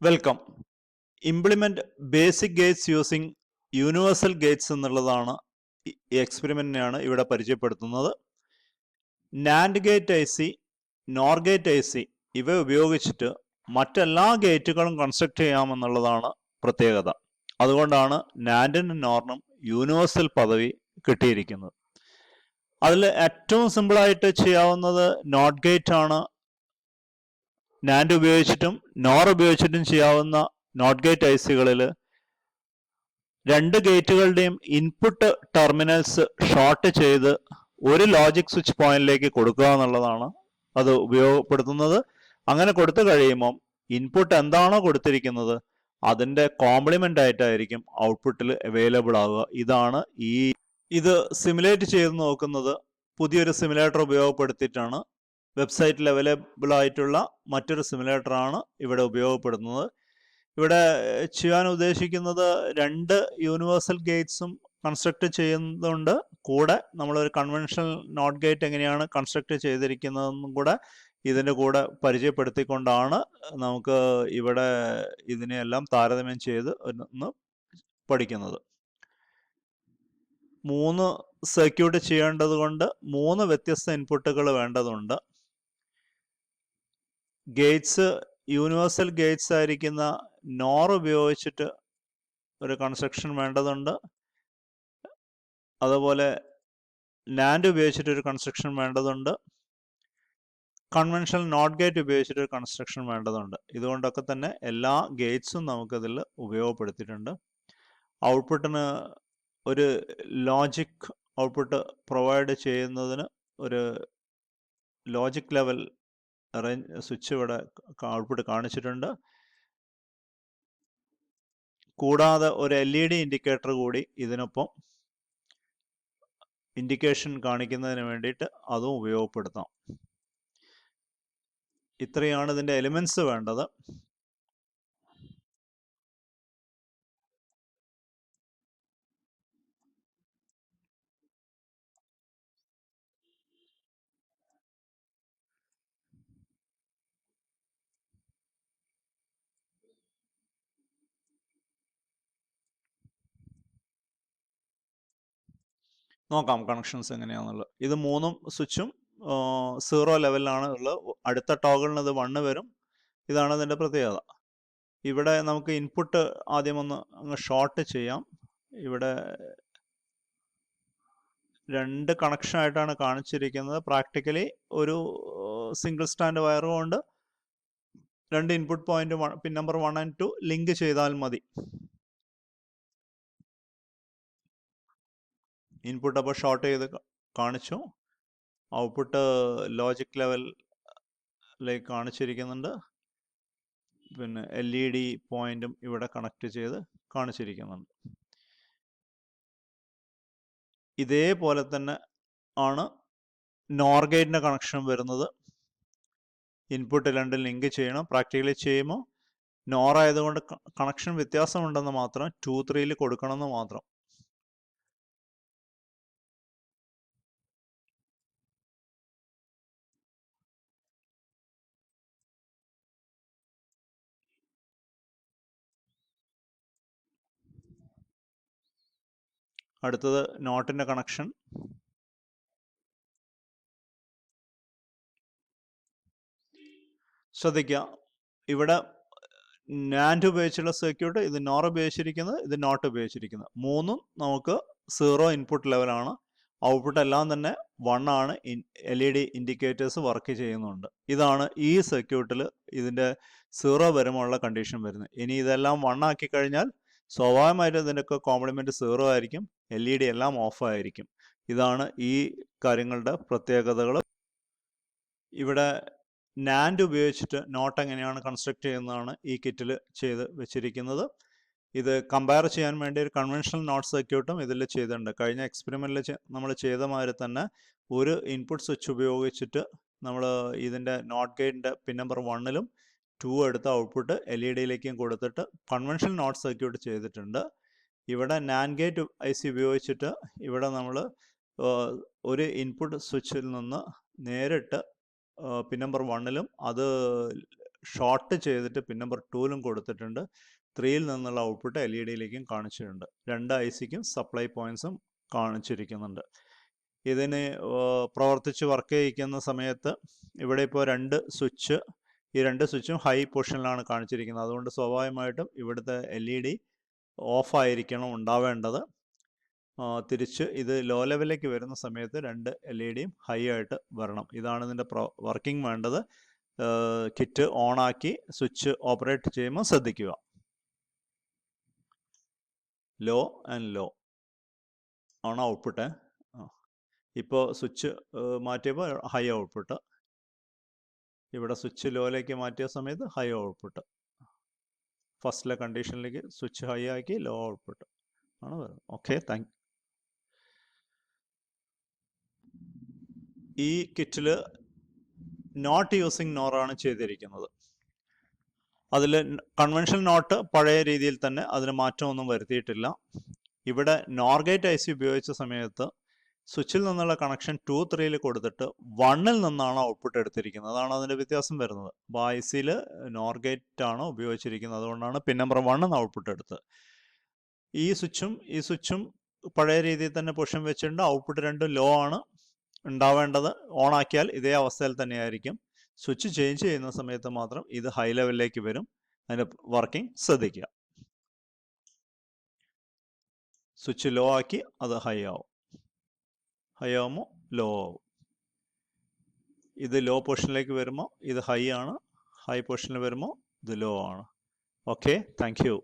Welcome. Implement basic Gates using universal Gates എന്നുള്ളതാണ് ഈ എക്സ്പെരിമെന്റിനെയാണ് ഇവിടെ പരിചയപ്പെടുത്തുന്നത്. NAND gate I C, nor gate I C ഇവ ഉപയോഗിച്ചിട്ട് മറ്റെല്ലാ ഗേറ്റുകളും കൺസ്ട്രക്ട് ചെയ്യാമെന്നുള്ളതാണ് പ്രത്യേകത. അതുകൊണ്ടാണ് നാൻഡിനും നോറിനും യൂണിവേഴ്സൽ പദവി കിട്ടിയിരിക്കുന്നത്. അതിൽ ഏറ്റവും സിമ്പിളായിട്ട് ചെയ്യാവുന്നത് നോട്ട് ഗേറ്റ് ആണ്. നാൻഡ് ഉപയോഗിച്ചിട്ടും നോർ ഉപയോഗിച്ചിട്ടും ചെയ്യാവുന്ന നോട്ട് ഗേറ്റ് ഐ സികളിൽ രണ്ട് ഗേറ്റുകളുടെയും ഇൻപുട്ട് ടെർമിനൽസ് ഷോർട്ട് ചെയ്ത് ഒരു ലോജിക് സ്വിച്ച് പോയിന്റിലേക്ക് കൊടുക്കുക എന്നുള്ളതാണ് അത് ഉപയോഗപ്പെടുത്തുന്നത്. അങ്ങനെ കൊടുത്തു കഴിയുമ്പം ഇൻപുട്ട് എന്താണോ കൊടുത്തിരിക്കുന്നത് അതിന്റെ കോംപ്ലിമെന്റ് ആയിട്ടായിരിക്കും ഔട്ട്പുട്ടിൽ അവൈലബിൾ ആവുക. ഇതാണ് ഇത് സിമുലേറ്റ് ചെയ്ത് നോക്കുന്നത് പുതിയൊരു സിമുലേറ്റർ ഉപയോഗപ്പെടുത്തിയിട്ടാണ്. വെബ്സൈറ്റിൽ അവൈലബിൾ ആയിട്ടുള്ള മറ്റൊരു സിമുലേറ്ററാണ് ഇവിടെ ഉപയോഗപ്പെടുത്തുന്നത്. ഇവിടെ ചെയ്യാൻ ഉദ്ദേശിക്കുന്നത് രണ്ട് യൂണിവേഴ്സൽ ഗേറ്റ്സും കൺസ്ട്രക്ട് ചെയ്യുന്നുണ്ട്. കൂടെ നമ്മളൊരു കൺവെൻഷണൽ നോട്ട് ഗേറ്റ് എങ്ങനെയാണ് കൺസ്ട്രക്ട് ചെയ്തിരിക്കുന്നതെന്നും കൂടെ ഇതിൻ്റെ കൂടെ പരിചയപ്പെടുത്തിക്കൊണ്ടാണ് നമുക്ക് ഇവിടെ ഇതിനെയെല്ലാം താരതമ്യം ചെയ്ത് ഒന്ന് പഠിക്കുന്നത്. 3 സർക്യൂട്ട് ചെയ്യേണ്ടത് കൊണ്ട് 3 വ്യത്യസ്ത ഇൻപുട്ടുകൾ വേണ്ടതുണ്ട്. ഗേറ്റ്സ് യൂണിവേഴ്സൽ ഗേറ്റ്സ് ആയിരിക്കുന്ന നോർ ഉപയോഗിച്ചിട്ട് ഒരു കൺസ്ട്രക്ഷൻ വേണ്ടതുണ്ട്. അതുപോലെ നാൻഡ് ഉപയോഗിച്ചിട്ട് ഒരു കൺസ്ട്രക്ഷൻ വേണ്ടതുണ്ട്. കൺവെൻഷണൽ നോട്ട് ഗേറ്റ് ഉപയോഗിച്ചിട്ട് ഒരു കൺസ്ട്രക്ഷൻ വേണ്ടതുണ്ട്. ഇതുകൊണ്ടൊക്കെ തന്നെ എല്ലാ ഗേറ്റ്സും നമുക്കിതിൽ ഉപയോഗപ്പെടുത്തിയിട്ടുണ്ട്. ഔട്ട്പുട്ടിന് ഒരു ലോജിക് ഔട്ട്പുട്ട് പ്രൊവൈഡ് ചെയ്യുന്നതിന് ഒരു ലോജിക് ലെവൽ സ്വിച്ച് ഇവിടെ ഔട്ട്പുട്ട് കാണിച്ചിട്ടുണ്ട്. കൂടാതെ ഒരു LED ഇൻഡിക്കേറ്റർ കൂടി ഇതിനൊപ്പം ഇൻഡിക്കേഷൻ കാണിക്കുന്നതിന് വേണ്ടിയിട്ട് അതും ഉപയോഗപ്പെടുത്താം. ഇത്രയാണ് ഇതിൻ്റെ എലിമെന്റ്സ് വേണ്ടത്. നോക്കാം കണക്ഷൻസ് എങ്ങനെയാണെന്നുള്ളത്. ഇത് 3 സ്വിച്ചും 0 ലെവലിലാണ് ഉള്ളത്. അടുത്ത ടോഗിളിന് ഇത് 1 വരും. ഇതാണ് ഇതിൻ്റെ പ്രത്യേകത. ഇവിടെ നമുക്ക് ഇൻപുട്ട് ആദ്യം ഒന്ന് അങ്ങ് ഷോർട്ട് ചെയ്യാം. ഇവിടെ 2 കണക്ഷൻ ആയിട്ടാണ് കാണിച്ചിരിക്കുന്നത്. പ്രാക്ടിക്കലി ഒരു സിംഗിൾ സ്റ്റാൻഡ് വയർ കൊണ്ട് 2 input point pin number 1 and 2 link ചെയ്താൽ മതി. ഇൻപുട്ട് അപ്പോൾ ഷോർട്ട് ചെയ്ത് കാണിച്ചു. ഔട്ട്പുട്ട് ലോജിക് ലെവലിലേക്ക് കാണിച്ചിരിക്കുന്നുണ്ട്. പിന്നെ LED പോയിന്റും ഇവിടെ കണക്ട് ചെയ്ത് കാണിച്ചിരിക്കുന്നുണ്ട്. ഇതേപോലെ തന്നെ ആണ് നോർ ഗേറ്റിൻ്റെ കണക്ഷൻ വരുന്നത്. ഇൻപുട്ട് 2 ലിങ്ക് ചെയ്യണം. പ്രാക്ടിക്കലി ചെയ്യുമ്പോൾ നോർ ആയതുകൊണ്ട് കണക്ഷൻ വ്യത്യാസമുണ്ടെന്ന് മാത്രം, 2, 3 കൊടുക്കണമെന്ന് മാത്രം. അടുത്തത് നോട്ടിൻ്റെ കണക്ഷൻ. ശ്രദ്ധിക്കുക, ഇവിടെ നാൻഡ് ഉപയോഗിച്ചുള്ള സർക്യൂട്ട്, ഇത് നോർ ഉപയോഗിച്ചിരിക്കുന്നത്, ഇത് നോട്ട് ഉപയോഗിച്ചിരിക്കുന്നത്. 3ഉം നമുക്ക് 0 ഇൻപുട്ട് ലെവലാണ്. ഔട്ട്പുട്ട് എല്ലാം തന്നെ 1 ആണ്. LED ഇൻഡിക്കേറ്റേഴ്സ് വർക്ക് ചെയ്യുന്നുണ്ട്. ഇതാണ് ഈ സർക്യൂട്ടിൽ ഇതിൻ്റെ 0 വരുമ്പോഴുള്ള കണ്ടീഷൻ വരുന്നത്. ഇനി ഇതെല്ലാം 1 ആക്കി കഴിഞ്ഞാൽ സ്വാഭാവികമായിട്ടും ഇതിൻ്റെയൊക്കെ കോംപ്ലിമെൻറ്റ് 0 ആയിരിക്കും. LED എല്ലാം ഓഫ് ആയിരിക്കും. ഇതാണ് ഈ കാര്യങ്ങളുടെ പ്രത്യേകതകൾ. ഇവിടെ നാൻഡ് ഉപയോഗിച്ചിട്ട് നോട്ട് എങ്ങനെയാണ് കൺസ്ട്രക്ട് ചെയ്യുന്നതാണ് ഈ കിറ്റിൽ ചെയ്ത് വെച്ചിരിക്കുന്നത്. ഇത് കമ്പയർ ചെയ്യാൻ വേണ്ടി ഒരു കൺവെൻഷണൽ നോട്ട് സർക്യൂട്ടും ഇതിൽ ചെയ്തിട്ടുണ്ട്. കഴിഞ്ഞ എക്സ്പെരിമെൻറ്റിൽ നമ്മൾ ചെയ്ത മാതിരി തന്നെ ഒരു ഇൻപുട്ട് സ്വിച്ച് ഉപയോഗിച്ചിട്ട് നമ്മൾ ഇതിൻ്റെ നോട്ട് ഗേറ്റിൻ്റെ പിൻ നമ്പർ 1ലും 2 എടുത്ത ഔട്ട്പുട്ട് LED കൊടുത്തിട്ട് കൺവെൻഷണൽ നോട്ട് സർക്യൂട്ട് ചെയ്തിട്ടുണ്ട്. ഇവിടെ നാൻഡ് ഗേറ്റ് IC ഉപയോഗിച്ചിട്ട് ഇവിടെ നമ്മൾ ഒരു ഇൻപുട്ട് സ്വിച്ചിൽ നിന്ന് നേരിട്ട് പിൻ നമ്പർ 1ലും അത് ഷോർട്ട് ചെയ്തിട്ട് പിൻ നമ്പർ 2ലും കൊടുത്തിട്ടുണ്ട്. 3യിൽ നിന്നുള്ള ഔട്ട്പുട്ട് LED-യിലേക്കും കാണിച്ചിട്ടുണ്ട്. 2 ICക്കും സപ്ലൈ പോയിന്റ്സും കാണിച്ചിരിക്കുന്നുണ്ട്. ഇതിന് പ്രവർത്തിച്ച് വർക്ക് ചെയ്യിക്കുന്ന സമയത്ത് ഇവിടെ ഇപ്പോൾ 2 സ്വിച്ച്, ഈ 2 സ്വിച്ചും ഹൈ പൊസിഷനിലാണ് കാണിച്ചിരിക്കുന്നത്. അതുകൊണ്ട് സ്വാഭാവികമായിട്ടും ഇവിടുത്തെ LED ഓഫായിരിക്കണം ഉണ്ടാവേണ്ടത്. തിരിച്ച് ഇത് ലോ ലെവലിലേക്ക് വരുന്ന സമയത്ത് 2 LED-യും ഹൈ ആയിട്ട് വരണം. ഇതാണ് ഇതിൻ്റെ വർക്കിംഗ് വേണ്ടത്. കിറ്റ് ഓണാക്കി സ്വിച്ച് ഓപ്പറേറ്റ് ചെയ്യുമ്പോൾ ശ്രദ്ധിക്കുക. ലോ ആൻഡ് ലോ ആണ് ഔട്ട്പുട്ട്. ഇപ്പോൾ സ്വിച്ച് മാറ്റിയപ്പോൾ ഹൈ ഔട്ട്പുട്ട്. ഇവിടെ സ്വിച്ച് ലോയിലേക്ക് മാറ്റിയ സമയത്ത് ഹൈ ഔട്ട്പുട്ട്. ഫസ്റ്റിലെ കണ്ടീഷനിലേക്ക് സ്വിച്ച് ഹൈ ആക്കി ലോ ഔട്ട്പുട്ട് ആണ് വരുന്നത്. Okay, thank. ഈ കിറ്റിൽ നോട്ട് യൂസിങ് നോറാണ് ചെയ്തിരിക്കുന്നത്. അതിൽ കൺവെൻഷണൽ നോട്ട് പഴയ രീതിയിൽ തന്നെ, അതിന് മാറ്റമൊന്നും വരുത്തിയിട്ടില്ല. ഇവിടെ നോർ ഗേറ്റ് IC ഉപയോഗിച്ച സമയത്ത് സ്വിച്ചിൽ നിന്നുള്ള കണക്ഷൻ 2, 3യിൽ കൊടുത്തിട്ട് 1ൽ നിന്നാണ് ഔട്ട്പുട്ട് എടുത്തിരിക്കുന്നത്. അതാണ് അതിൻ്റെ വ്യത്യാസം വരുന്നത്. അപ്പോൾ ICയിൽ നോർ ഗേറ്റ് ആണ് ഉപയോഗിച്ചിരിക്കുന്നത്. അതുകൊണ്ടാണ് പിൻ നമ്പർ 1 ഔട്ട്പുട്ട് എടുത്തത്. ഈ സ്വിച്ചും പഴയ രീതിയിൽ തന്നെ പൊസിഷൻ വെച്ചിട്ടുണ്ട്. ഔട്ട്പുട്ട് രണ്ടും ലോ ആണ് ഉണ്ടാവേണ്ടത്. ഓൺ ആക്കിയാൽ ഇതേ അവസ്ഥയിൽ തന്നെയായിരിക്കും. സ്വിച്ച് ചേഞ്ച് ചെയ്യുന്ന സമയത്ത് മാത്രം ഇത് ഹൈ ലെവലിലേക്ക് വരും. അതിൻ്റെ വർക്കിംഗ് ശ്രദ്ധിക്കുക. സ്വിച്ച് ലോ ആക്കി അത് ഹൈ ആവും. ഹൈ ആവുമ്പോൾ ലോ ആവും. ഇത് ലോ പൊസിഷനിലേക്ക് വരുമ്പോൾ ഇത് ഹൈ ആണ്. ഹൈ പൊസിഷനിൽ വരുമ്പോൾ ഇത് ലോ ആണ്. Okay, thank you.